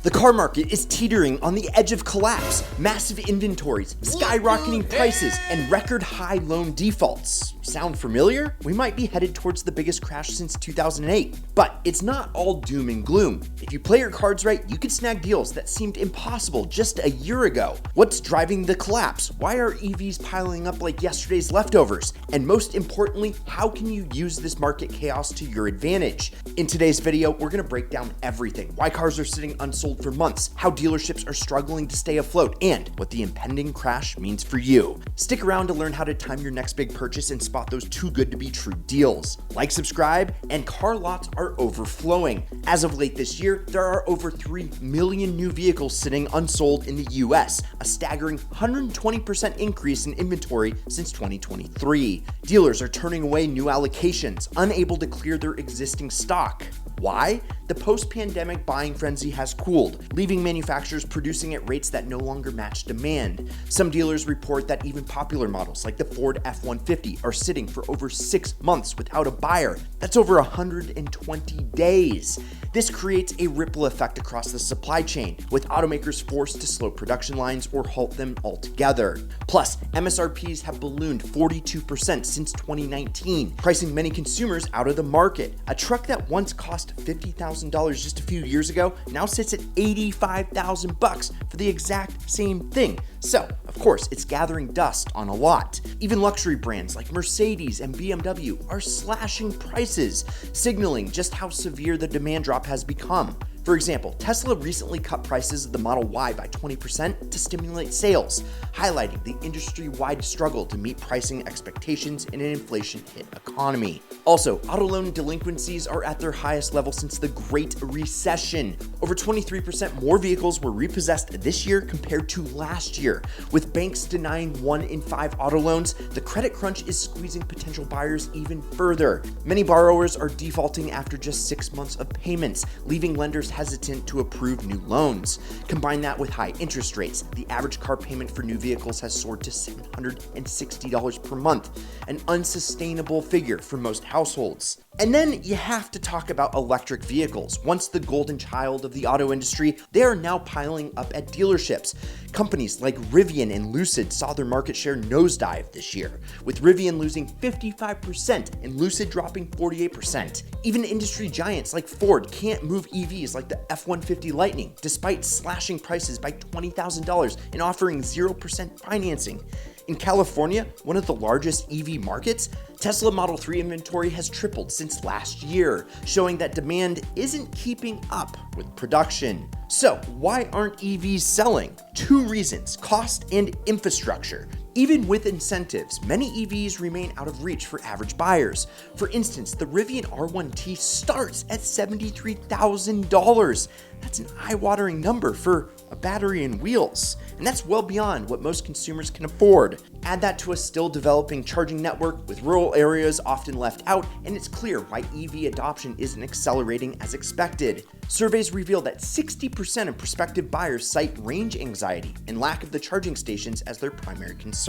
The car market is teetering on the edge of collapse. Massive inventories, skyrocketing prices, and record high loan defaults. Sound familiar? We might be headed towards the biggest crash since 2008. But it's not all doom and gloom. If you play your cards right, you could snag deals that seemed impossible just a year ago. What's driving the collapse? Why are EVs piling up like yesterday's leftovers? And most importantly, how can you use this market chaos to your advantage? In today's video, we're going to break down everything. Why cars are sitting unsold for months, how dealerships are struggling to stay afloat, and what the impending crash means for you. Stick around to learn how to time your next big purchase and spot those too good to be true deals. Like, subscribe, and car lots are overflowing. As of late this year, there are over 3 million new vehicles sitting unsold in the US, a staggering 120% increase in inventory since 2023. Dealers are turning away new allocations, unable to clear their existing stock. Why? The post-pandemic buying frenzy has cooled, leaving manufacturers producing at rates that no longer match demand. Some dealers report that even popular models like the Ford F-150 are sitting for over 6 months without a buyer. That's over 120 days. This creates a ripple effect across the supply chain, with automakers forced to slow production lines or halt them altogether. Plus, MSRPs have ballooned 42% since 2019, pricing many consumers out of the market. A truck that once cost $50,000 just a few years ago now sits at $85,000 for the exact same thing. So, of course, it's gathering dust on a lot. Even luxury brands like Mercedes and BMW are slashing prices, signaling just how severe the demand drop has become. For example, Tesla recently cut prices of the Model Y by 20% to stimulate sales, highlighting the industry-wide struggle to meet pricing expectations in an inflation-hit economy. Also, auto loan delinquencies are at their highest level since the Great Recession. Over 23% more vehicles were repossessed this year compared to last year. With banks denying 1 in 5 auto loans, the credit crunch is squeezing potential buyers even further. Many borrowers are defaulting after just 6 months of payments, leaving lenders hesitant to approve new loans. Combine that with high interest rates, the average car payment for new vehicles has soared to $760 per month, an unsustainable figure for most households. And then you have to talk about electric vehicles. Once the golden child of the auto industry, they are now piling up at dealerships. Companies like Rivian and Lucid saw their market share nosedive this year, with Rivian losing 55% and Lucid dropping 48%. Even industry giants like Ford can't move EVs like the F-150 Lightning, despite slashing prices by $20,000 and offering 0% financing. In California, one of the largest EV markets, Tesla Model 3 inventory has tripled since last year, showing that demand isn't keeping up with production. So, why aren't EVs selling? 2 reasons: cost and infrastructure. Even with incentives, many EVs remain out of reach for average buyers. For instance, the Rivian R1T starts at $73,000. That's an eye-watering number for a battery and wheels, and that's well beyond what most consumers can afford. Add that to a still developing charging network with rural areas often left out, and it's clear why EV adoption isn't accelerating as expected. Surveys reveal that 60% of prospective buyers cite range anxiety and lack of the charging stations as their primary concerns.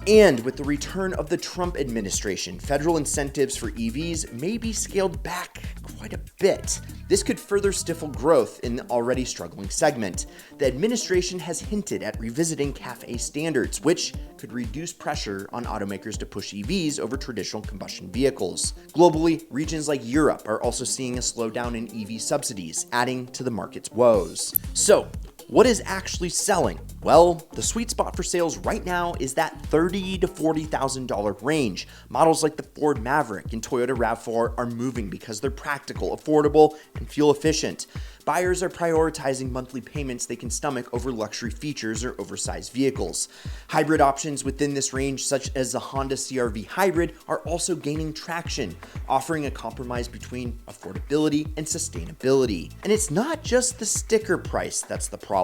And with the return of the Trump administration, federal incentives for EVs may be scaled back quite a bit. This could further stifle growth in the already struggling segment. The administration has hinted at revisiting CAFE standards, which could reduce pressure on automakers to push EVs over traditional combustion vehicles. Globally, regions like Europe are also seeing a slowdown in EV subsidies, adding to the market's woes. So, what is actually selling? Well, the sweet spot for sales right now is that $30,000 to $40,000 range. Models like the Ford Maverick and Toyota RAV4 are moving because they're practical, affordable, and fuel efficient. Buyers are prioritizing monthly payments they can stomach over luxury features or oversized vehicles. Hybrid options within this range, such as the Honda CR-V Hybrid, are also gaining traction, offering a compromise between affordability and sustainability. And it's not just the sticker price that's the problem.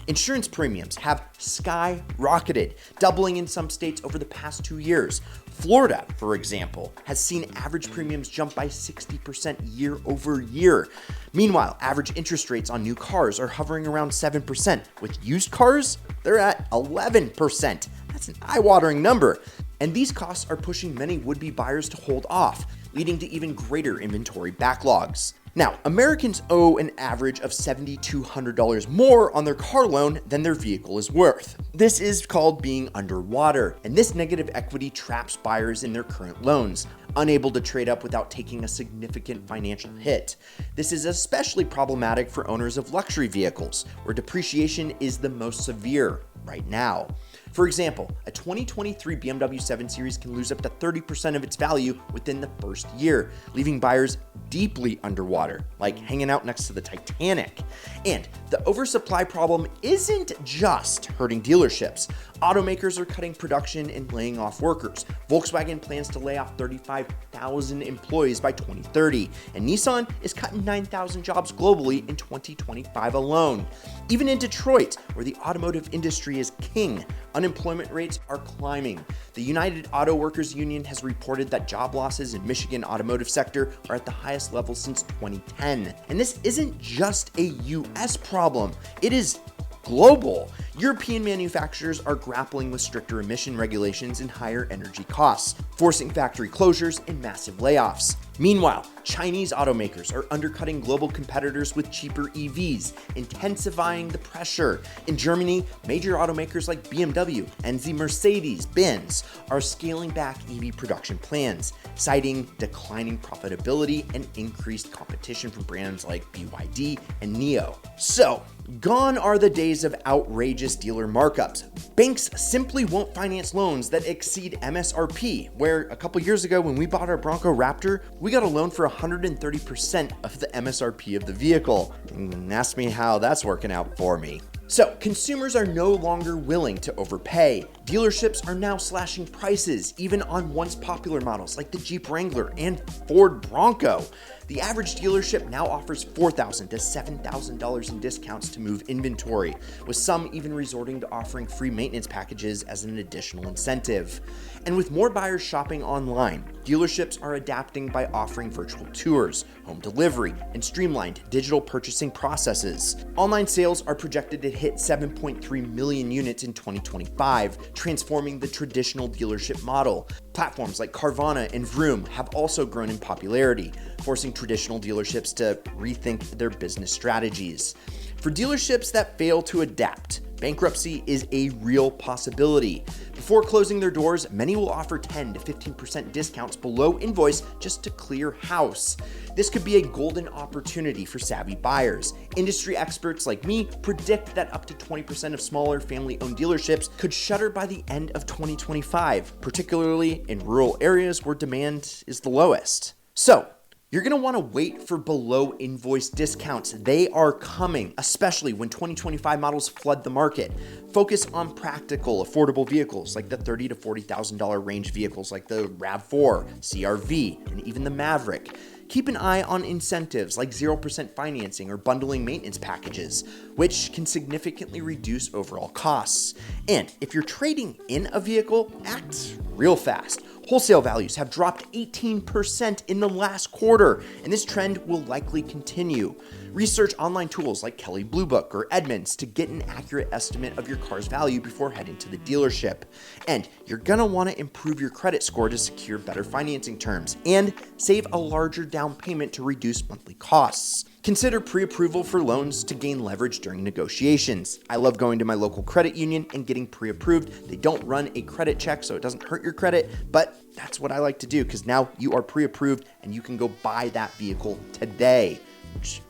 Insurance premiums have skyrocketed, doubling in some states over the past 2 years. Florida, for example, has seen average premiums jump by 60% year over year. Meanwhile, average interest rates on new cars are hovering around 7%. With used cars, they're at 11%. That's an eye-watering number. And these costs are pushing many would-be buyers to hold off, leading to even greater inventory backlogs. Now, Americans owe an average of $7,200 more on their car loan than their vehicle is worth. This is called being underwater, and this negative equity traps buyers in their current loans, unable to trade up without taking a significant financial hit. This is especially problematic for owners of luxury vehicles, where depreciation is the most severe right now. For example, a 2023 BMW 7 Series can lose up to 30% of its value within the first year, leaving buyers deeply underwater, like hanging out next to the Titanic. And the oversupply problem isn't just hurting dealerships. Automakers are cutting production and laying off workers. Volkswagen plans to lay off 35,000 employees by 2030, and Nissan is cutting 9,000 jobs globally in 2025 alone. Even in Detroit, where the automotive industry is king, unemployment rates are climbing. The United Auto Workers Union has reported that job losses in Michigan automotive sector are at the highest level since 2010. And this isn't just a US problem, it is global. European manufacturers are grappling with stricter emission regulations and higher energy costs, forcing factory closures and massive layoffs. Meanwhile, Chinese automakers are undercutting global competitors with cheaper EVs, intensifying the pressure. In Germany, major automakers like BMW and the Mercedes-Benz are scaling back EV production plans, citing declining profitability and increased competition from brands like BYD and NIO. So, gone are the days of outrageous dealer markups. Banks simply won't finance loans that exceed MSRP, where a couple years ago when we bought our Bronco Raptor, we got a loan for 130% of the MSRP of the vehicle. And ask me how that's working out for me. So, consumers are no longer willing to overpay. Dealerships are now slashing prices, even on once popular models like the Jeep Wrangler and Ford Bronco. The average dealership now offers $4,000 to $7,000 in discounts to move inventory, with some even resorting to offering free maintenance packages as an additional incentive. And with more buyers shopping online, dealerships are adapting by offering virtual tours, home delivery, and streamlined digital purchasing processes. Online sales are projected to hit 7.3 million units in 2025, transforming the traditional dealership model. Platforms like Carvana and Vroom have also grown in popularity, forcing traditional dealerships to rethink their business strategies. For dealerships that fail to adapt, bankruptcy is a real possibility. Before closing their doors, many will offer 10 to 15% discounts below invoice just to clear house. This could be a golden opportunity for savvy buyers. Industry experts like me predict that up to 20% of smaller family-owned dealerships could shutter by the end of 2025, particularly in rural areas where demand is the lowest. So, you're going to want to wait for below invoice discounts. They are coming, especially when 2025 models flood the market. Focus on practical, affordable vehicles like the $30,000 to $40,000 range vehicles like the RAV4, CR-V, and even the Maverick. Keep an eye on incentives like 0% financing or bundling maintenance packages, which can significantly reduce overall costs. And if you're trading in a vehicle, act real fast. Wholesale values have dropped 18% in the last quarter, and this trend will likely continue. Research online tools like Kelley Blue Book or Edmunds to get an accurate estimate of your car's value before heading to the dealership. And you're gonna wanna improve your credit score to secure better financing terms and save a larger down payment to reduce monthly costs. Consider pre-approval for loans to gain leverage during negotiations. I love going to my local credit union and getting pre-approved. They don't run a credit check, so it doesn't hurt your credit, but that's what I like to do because now you are pre-approved and you can go buy that vehicle today, which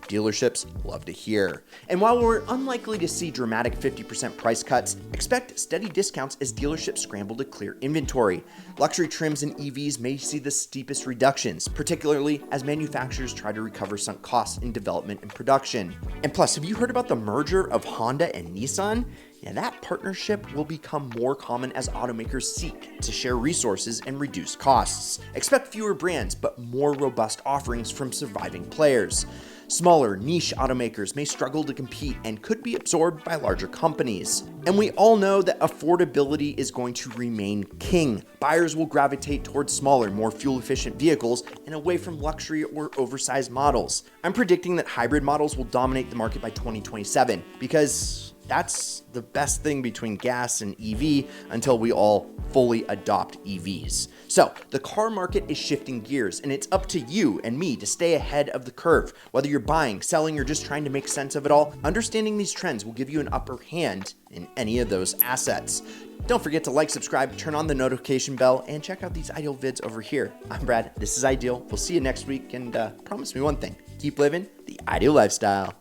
dealerships love to hear. And while we're unlikely to see dramatic 50% price cuts, expect steady discounts as dealerships scramble to clear inventory. Luxury trims and EVs may see the steepest reductions, particularly as manufacturers try to recover sunk costs in development and production. And plus, have you heard about the merger of Honda and Nissan? Yeah, that partnership will become more common as automakers seek to share resources and reduce costs. Expect fewer brands, but more robust offerings from surviving players. Smaller, niche automakers may struggle to compete and could be absorbed by larger companies. And we all know that affordability is going to remain king. Buyers will gravitate towards smaller, more fuel-efficient vehicles and away from luxury or oversized models. I'm predicting that hybrid models will dominate the market by 2027 because That's the best thing between gas and EV until we all fully adopt EVs. So the car market is shifting gears, and it's up to you and me to stay ahead of the curve. Whether you're buying, selling, or just trying to make sense of it all, understanding these trends will give you an upper hand in any of those assets. Don't forget to like, subscribe, turn on the notification bell, and check out these Ideal vids over here. I'm Brad, this is Ideal. We'll see you next week, and promise me one thing, keep living the Ideal lifestyle.